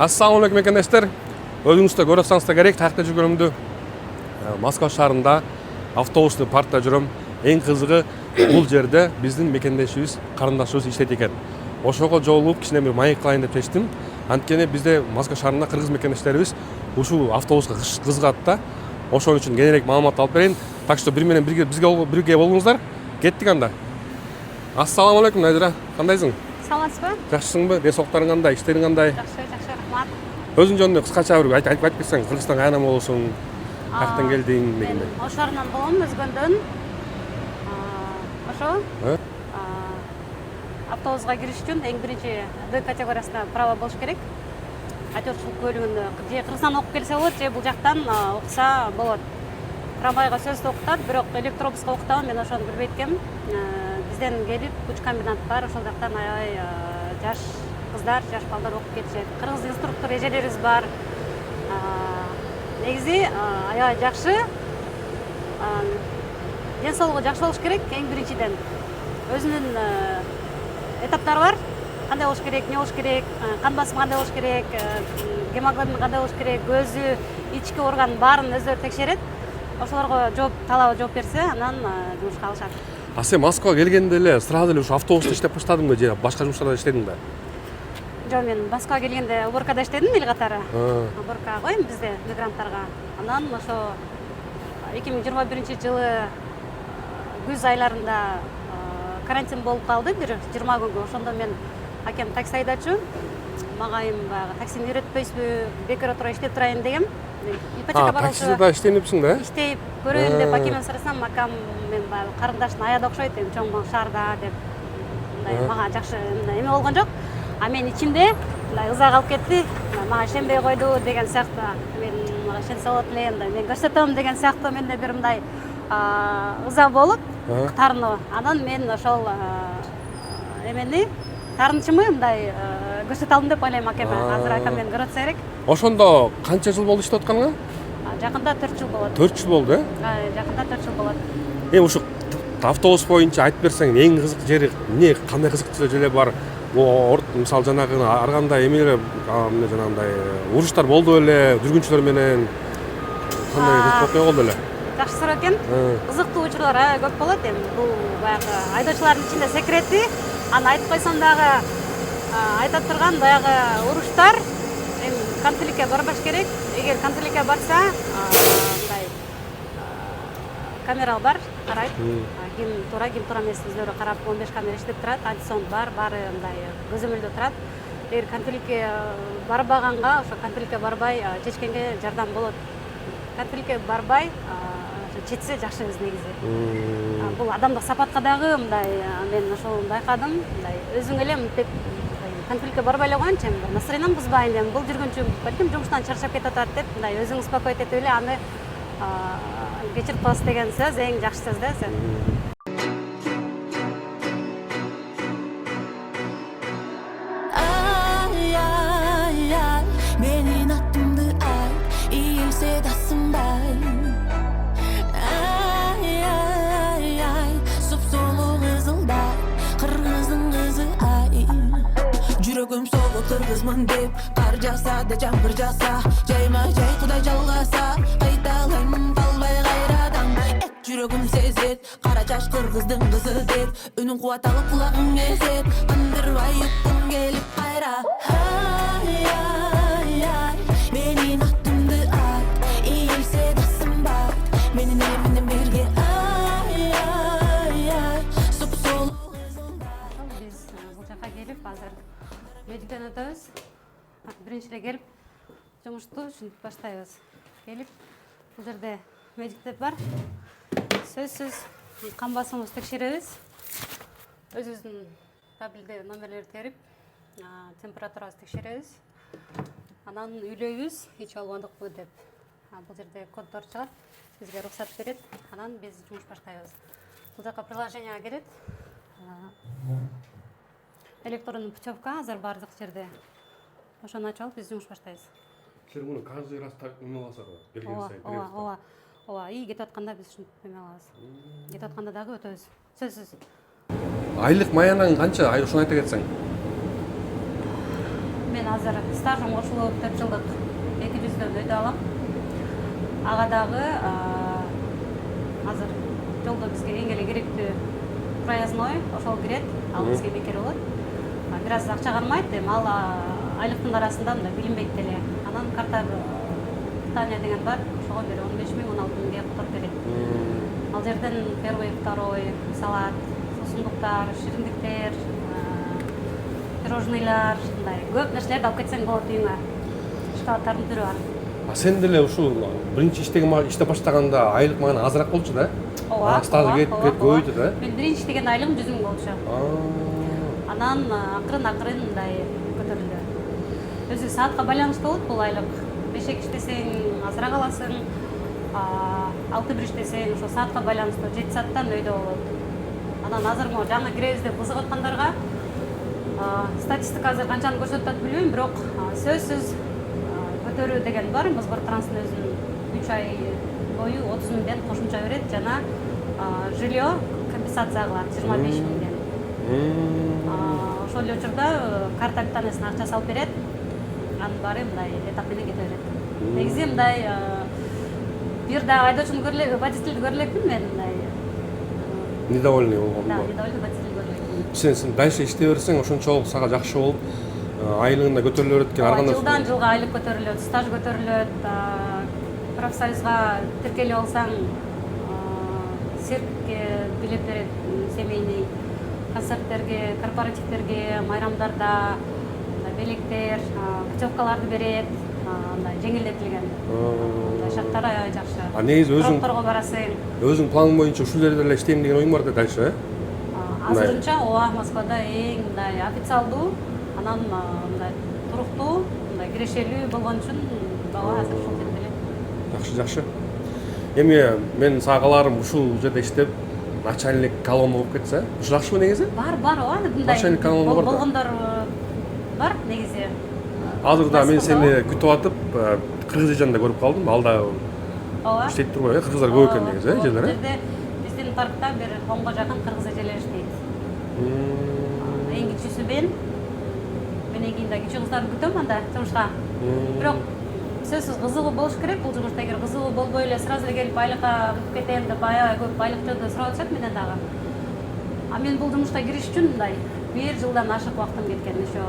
Assalamualaikum мекендештер. Өзүңүздө көрүп атсаңыз да керек, тақта жүргөнүмдү Москва шаарында автобусный паркта жүрөм. Эң кызыгы бул жерде биздин мекендешибиз, карындашыбыз иштейт экен. Ошого жолугуп кичине бир маек кылайын деп чечтим. Анткени бизде Москва шаарында кыргыз мекендештерибиз ушул автобуска кызыгат да. Ошон үчүн кененирээк маалымат алып берейин. Так что бир менен бирге болуңуздар. Кеттик анда. Ассаламу алейкум Найдира. Кандайсың? Саламатсызбы? Жакшысыңбы? Ден-соолуктарың кандай? Иштериң кандай? Жакшы, рахмат. Өзүң жөнүндө кыскача бир айтып берсең, Кыргызстанга кайдан болосуң? Каяктан келдиң Мен дегендей. Ош шаарынан болом, Өзгөндөн. Ошо. Автобуска кириш үчүн эң биринчи Д категориясында право болуш керек. Атёрчулук бөлүгүндө же Кыргызстандан окуп келсе болот, же бул жактан окуса болот. Трамвайга сөзсүз окутат, бирок электробуска окутабын, мен ошону билбейт экенмин. Бизден келип, күч комбинат бар, ошол жактан аябай жаш кыздар, жаш балдар окуп келишет. Кыргыз инструктор эжелерибиз бар. Негизи аябай жакшы. Ден соолугу жакшы болуш керек, эң биринчиден. Өзүнүн этаптары бар. Кандай болуш керек, эмне болуш керек, кан басымы кандай болуш керек, гемоглобин кандай болуш керек, көзү, ички орган баарын өздөрү текшерет. Ошолорго жооп берсе, анан жумушка алышат. А сен Москвага келгенде эле сразу эле ушу автобуста иштеп баштадыңбы же башка жумуштарда иштедиң да? Жок, мен Москвага келгенде уборкада иштедим, эл катары. Уборка коем бизде мигранттарга. Анан ошо 2021-жылы күз айларында карантин болуп калды, бир 20 күнгө. Ошондо мен акем такси айдачу. Мага айым баягы таксини үйрөтпөйсүзбү, бекер отуруп иштеп турайын дегем. Ипотека баруучу. Таксиде иштениптсиң да? Иштеп көрөйүн деп акемден сурасам, акам мен баягы карындаштын аяда окшойт, чоң шаарда деп. Мындай мага жакшы эме болгон жок. А мен ичимде мындай ыза калып кетти. Мага ишенбей койду деген сыяктуу. Мен мага ишенсе болот эле, мен көрсөтөм деген сыяктуу менде бир мындай ыза болуп, тарынуу. Анан мен ошол эмени тарынчымы мындай көрсөтө алдым деп ойлойм акеме. Азыр акам мени көрөтсө керек. Ошондо канча жыл болду иштеп атканыңа? Жакында 4 жыл болот. 4 жыл болду, Жакында 4 жыл болот. Ушу автобус боюнча айтып берсең, эң кызык жери эмне, кандай кызыктуу жери бар? Мисалы жанагы ар кандай эмелер, эмне жанагындай уруштар болду беле, жүргүнчүлөр менен кандай кызык окуя болду эле? Жакшы суроо экен. Кызыктуу учурлар аябай көп болот. Эми бул баягы айдоочулардын ичинде секрети. Аны айтып койсом дагы айта турган баягы уруштар. Эми конфликтке барбаш керек. Эгер конфликтке барса, мындай камера бар, карайт. Ким туура эмес өздөрү карап 15 камера иштеп турат, антисон бар, баары мындай көзөмөлдө турат. Эгер конфликтке барбаганга, ошо конфликтке барбай чечкенге жардам болот. Конфликтке барбай чечсе жакшы негизи. Бул адамдык сапатка дагы мындай мен ошол байкадым. Мындай өзүң эле мынтип конфликтке барбай эле коеюнчу, настроением бузбайын деп. Бул жүргүнчү балким жумуштан чарчап кетип атат деп, мындай өзүң успокоить этип эле аны кечирип коесуз деген сөз эң жакшы сөз да. Менин атымды айт, ийилсе да сынбай. Суп-сулуу кызылдай, кыргыздын кызы ай. Жүрөгүм соолук кыргызмын деп, кар жаса да жамгыр жаса, жайма-жай Кудай жалгаса, кайталайм калбай кайрадан. Жүрөгүм сезет, кара чач кыргыздын кызы деп, үнүн кубат алып кулагым эзет, кандырбай уткум келип кайра. Менин атымды айт, ийилсе да сынбайт, менин эминден бирге суп-сулуу кызылдай. Биз бул жака келип азыр медиктен өтөбүз. Биринчи эле келип жумушту ушинтип баштайбыз. Келип бул жерде медиктер бар. Сөзсүз кан басымыбызды текшеребиз. Өзүбүздүн табелде номерлерди терип, температурабызды текшеребиз. Анан үйлөйбүз, ич албадыкпы деп. Бул жерде коддор чыгат, бизге уруксат берет. Анан биз жумуш баштайбыз. Бул жака приложение келет. Электрондук путевка азыр бардык жерде. Ошону ачып алып биз жумуш баштайбыз. Сен муну каждый раз так эме аласың го, келген сайын. Ооба, кетип атканда биз ушинтип эме алабыз. Кетип атканда дагы өтөбүз. Сөзсүз. Айлык маянаң канча? Ошону айта кетсең. Мен азыр стажым кошулуп 4 жылдык 200дөн өтө алам. Ага дагы азыр жолдо бизге эң эле керектүү проездной ошол кирет, ал бизге бекер болот. Бир аз акча кармайт, эми ал айлыктын арасында мындай билинбейт деле. Анан карта питание деген бар, ошого бир 15 000, 16 000 которуп берет. Ал жерден первый, второй, салат, сусундуктар, шириндиктер, пирожныйлар, мындай көп нерселерди алып кетсең болот үйүңө. Шоколаддардын түрү бар. Сен деле ушул биринчи иштеп баштаганда айлык мага азыраак болчу да? Ооба. Стажы көбөйдү да? Мен биринчи иштеген айлыгым 100 000 болчу. Анан акырын мындай көтөрүлдү. Өзү саатка байланыштуу болот бул айлык. 5 иштесең азыраак аласың, 6-1 иштесең ошо саатка байланыштуу 7 сааттан өйдө болот. Анан азыр могу жаңы киребиз деп кызыгып аткандарга статистика азыр канчаны көрсөтүп атат билбейм, бирок сөзсүз көтөрүү деген бар. Мосгортранстын өзүнүн 3 ай бою 30 000ден кошумча берет жана жилье компенсация кылат 25 000ден. Ошол эле учурда карта питаниясына акча салып берет. Анын баары мындай этап менен кете берет. Негизи мындай бир да айдоочуну водительди көрө элекмин мен мындай. Недовольный болгон. Да, недовольный водитель көрө элекмин. Сен дальше иштей берсең ошончолук сага жакшы болуп, айлыгың да көтөрүлө берет экен. Жылдан жылга айлык көтөрүлөт, стаж көтөрүлөт, профсоюзга тиркелип алсаң циркке билет берет, семейный концерттерге, корпоративтерге, майрамдарда белектер, путевкаларды берет, мындай жеңилдетилген. Шарттары аябай жакшы. Негизи Курорторго барасың. өзүң планың боюнча ушул жерде эле иштейм деген оюң бар да дальше, Азырынча ооба Москвада эң мындай официалдуу, анан мындай туруктуу, мындай кирешелүү болгон үчүн бала азыр ушул жерде эле. Жакшы. Эми мен сага кааларым ушул жерде иштеп начальник колонна болуп кетсе, ушул жакшыбы негизи? Бар, ооба, мындай Начальник колонна бар да. болгондор бар негизи. Азыр да мен сени күтүп атып, Кыргызстанда көрүп калдым. Ал да Ооба. иштейт турбайбы? Кыргыздар көп экен негизи, жерлер. Жерде биздин паркта бир 10га жакын кыргыз эжелер иштейт. Эң кичүүсү менен кийин да кичүү кыздарды күтөм анда жумушка. Бирок сөзсүз кызыгуу болуш керек бул жумушта. Эгер кызыгуу болбой эле сразу эле келип айлыкка кетем деп аябай көп айлык жөнүндө сурап атышат менен дагы. Мен бул жумушка кириш үчүн мындай 1 жылдан ашык убактым кеткен. Ошо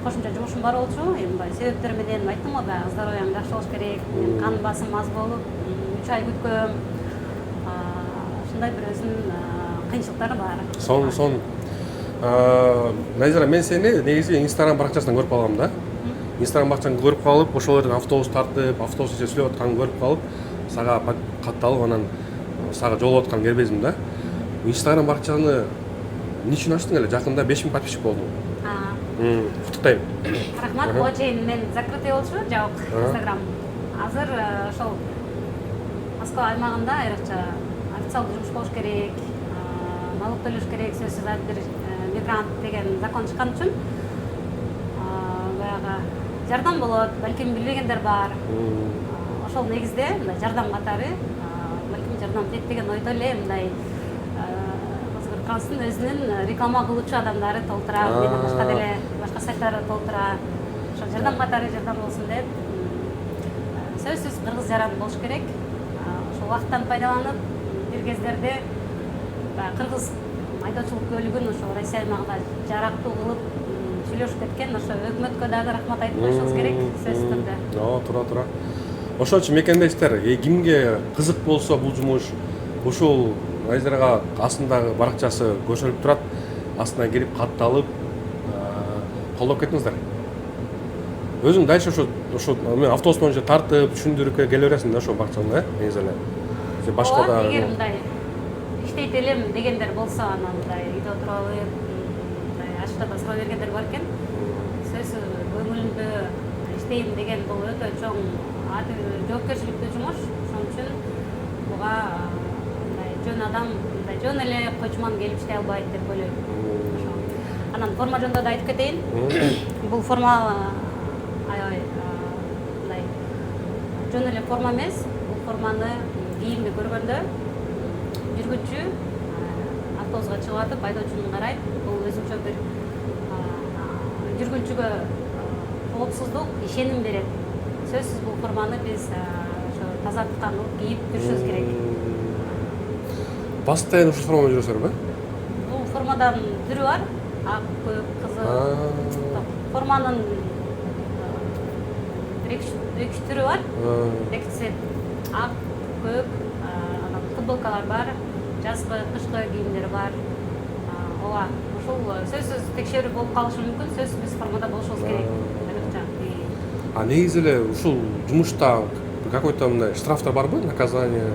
кошумча жумушум бар болчу. Эми мындай себептер менен айттым го баягы здоровьям жакшы болуш керек. Мен кан басым аз болуп 3 ай күткөм. Ушундай бир өзүнүн кыйынчылыктары бар. Сон. Найзара, мен сени негизи Instagram баракчасынан көрүп калгам да. Instagram баракчаңды көрүп калып, ошол жерден автобус тартып, автобус ичинде сүйлөп атканын көрүп калып, сага катталып, анан сага жолугуп атканын кербезим да. Instagram баракчаны эмне үчүн ачтың эле? Жакында 5000 подписчик болду. Куттуктайм. Рахмат. Буга чейин мен закрытый болчу, жабык Instagram. Азыр ошол Москва аймагында айрыкча официалдуу жумуш болуш керек, налог төлөш керек, сөзсүз бир мигрант деген закон чыккан үчүн баягы жардам болот, балким билбегендер бар. Ошол негизде мындай жардам катары, балким жардам берет деген ойдо эле мындай Мосгортранстын өзүнүн реклама кылуучу адамдары толтура, менен башка деле башка сайттары толтура. Ошол жардам катары жардам болсун деп. Сөзсүз кыргыз жаран болуш керек. Ошол убакыттан пайдаланып, бир кездерде кыргыз айдоочулук бөлүгүн ошо Россия аймагында жарактуу кылып сүйлөшүп кеткен. Ошо өкмөткө дагы рахмат айтып коюшубуз керек, сөзсүз түрдө. Тура. Ошон үчүн мекендештер, кимге кызык болсо бул жумуш, ушул Найзарага астындагы баракчасы көрсөтүлүп турат. Астына кирип катталып, колдоп кетиңиздер. Өзүң дальше ошо мен автобус боюнча тартып, түшүндүрүп келе бересиң да ошол баракчаны, негизи эле. Башка да эгер мындай иштейт элем дегендер болсо, анан мындай үйдө туруп алып, мындай ачыктарда сурап бергендер бар экен. Сөзсүз көңүлүндө иштейм деген бул өтө чоң жоопкерчиликтүү жумуш. Ошон үчүн буга жөн адам, жөн эле койчуман келип иштей албайт деп ойлойм. Анан форма жөнүндө да айтып кетейин. Бул форма аябай мындай жөн эле форма эмес. Бул форманы кийимди көргөндө жүргүнчү автобуска чыгып атып, айдоочуну карайт. Бул өзүнчө бир жүргүнчүгө коопсуздук ишеним берет. Сөзсүз бул форманы биз ошо таза туткан кылып кийип жүрүшүбүз керек. Постоянно ушул формада жүрөсүзбү? Бул формадан түрү бар. Ак, көк, кызыл. Форманын эки түрү бар. Эки цвет. Ак, көк, футболкалар бар. Жазгы, кышкы кийимдер бар. Ооба, ушул сөзсүз текшерүү болуп калышы мүмкүн. Сөзсүз биз формада болушубуз керек. Негизи эле ушул жумушта какой-то мындай штрафтар барбы? Наказание?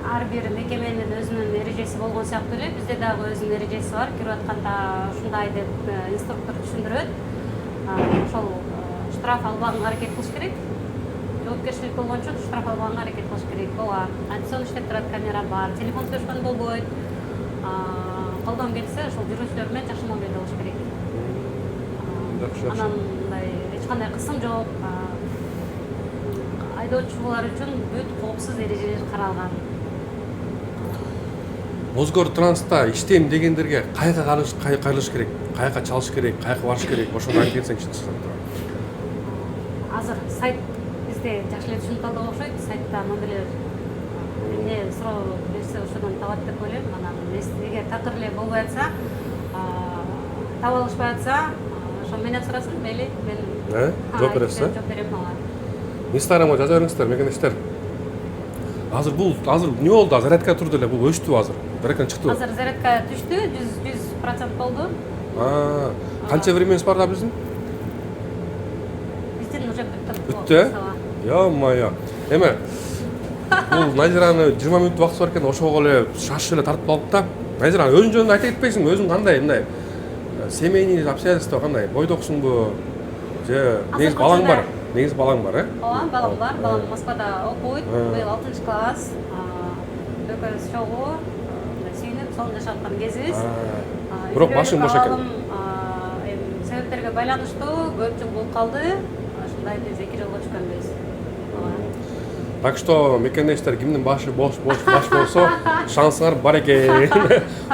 Ар бир мекеменин өзүнүн эрежеси болгон сыяктуу эле бизде дагы өзүнүн эрежеси бар. Кирип атканда ушундай деп инструктор түшүндүрөт. Ошол штраф албаганга аракет кылыш керек. Жоопкерчилик болгон үчүн штраф албаганга аракет кылыш керек. Ооба, адицион иштеп турат, камера бар, телефон сөйлөшкөн болбойт. Колдон келсе ошол жүргүзүүчүлөр менен жакшы мамиле болуш керек. Анан мындай эч кандай кысым жок. Айдоочулар үчүн бүт коопсуз эрежелер каралган. Озгор Транс'та иштейм дегендерге каяка кайрылыш керек, каяка чалыш керек, каяка барыш керек, ошону айтып кетсеңчи. Азыр сайт бизде жакшы эле түшүнүп калдык окшойт. Сайтта мындай эмне суроо берсе ошодон табат деп ойлойм. Анан эгер такыр эле болбой атса, таба алышпай атса, ошо менен сурасын, мейли, мен жооп бересиз, жооп берем ага. Инстаграмга жаза бериңиздер, мекендештер. Азыр эмне болду? Зарядка турду эле, бул өчтүбү азыр? Зарядка чыктыбы? Азыр зарядка түштү, 100% болду. Канча времяныбыз бар да биздин? Биздин уже бүттү? Ё-моё. Эме, бул Назираны 20 мүнөт убактысы бар экен, ошого эле шашып эле тартып алып да. Назира, өзүң жөнүндө айта кетпейсиңби? Өзүң кандай, мындай семейный обстоятельства кандай? Бойдоксуңбу? Же негизи балаң бар? Негизи балаң бар, Ооба, балам бар. Балам Москвада окуйт. Быйыл 6 класс. Экөөбүз чогуу, сүйүнүп, сонун жашап аткан кезибиз. Бирок башың бош экен. Себептерге байланыштуу көп жыл болуп калды. Ушундай биз 2 жылга түшкөнбүз. Так что мекендештер, кимдин башы бош болсо, шансыңар бар экен.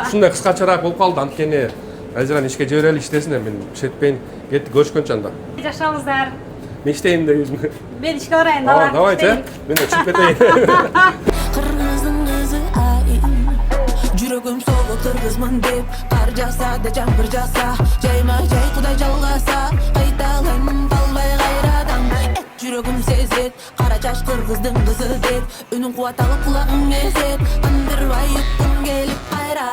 Ушундай кыскачараак болуп калды, анткени Назираны ишке жиберели, иштесин, мен иштетпейин. Кетти, көрүшкөнчө анда. Жашабыздар. Мен иштейин дегизби? Мен ишке барайын, давай. Давайте, мен да чыгып кетейин. Кыргыздын кызы ай жүрөгүм соолук кыргызмын деп кар жаса да жамгыр жаса жайма жай кудай жалгаса кайталайм калбай кайрадан жүрөгүм сезет кара чач кыргыздын кызы деп үнүн кубат алып кулагым эзет андырбай үткүм келип кайра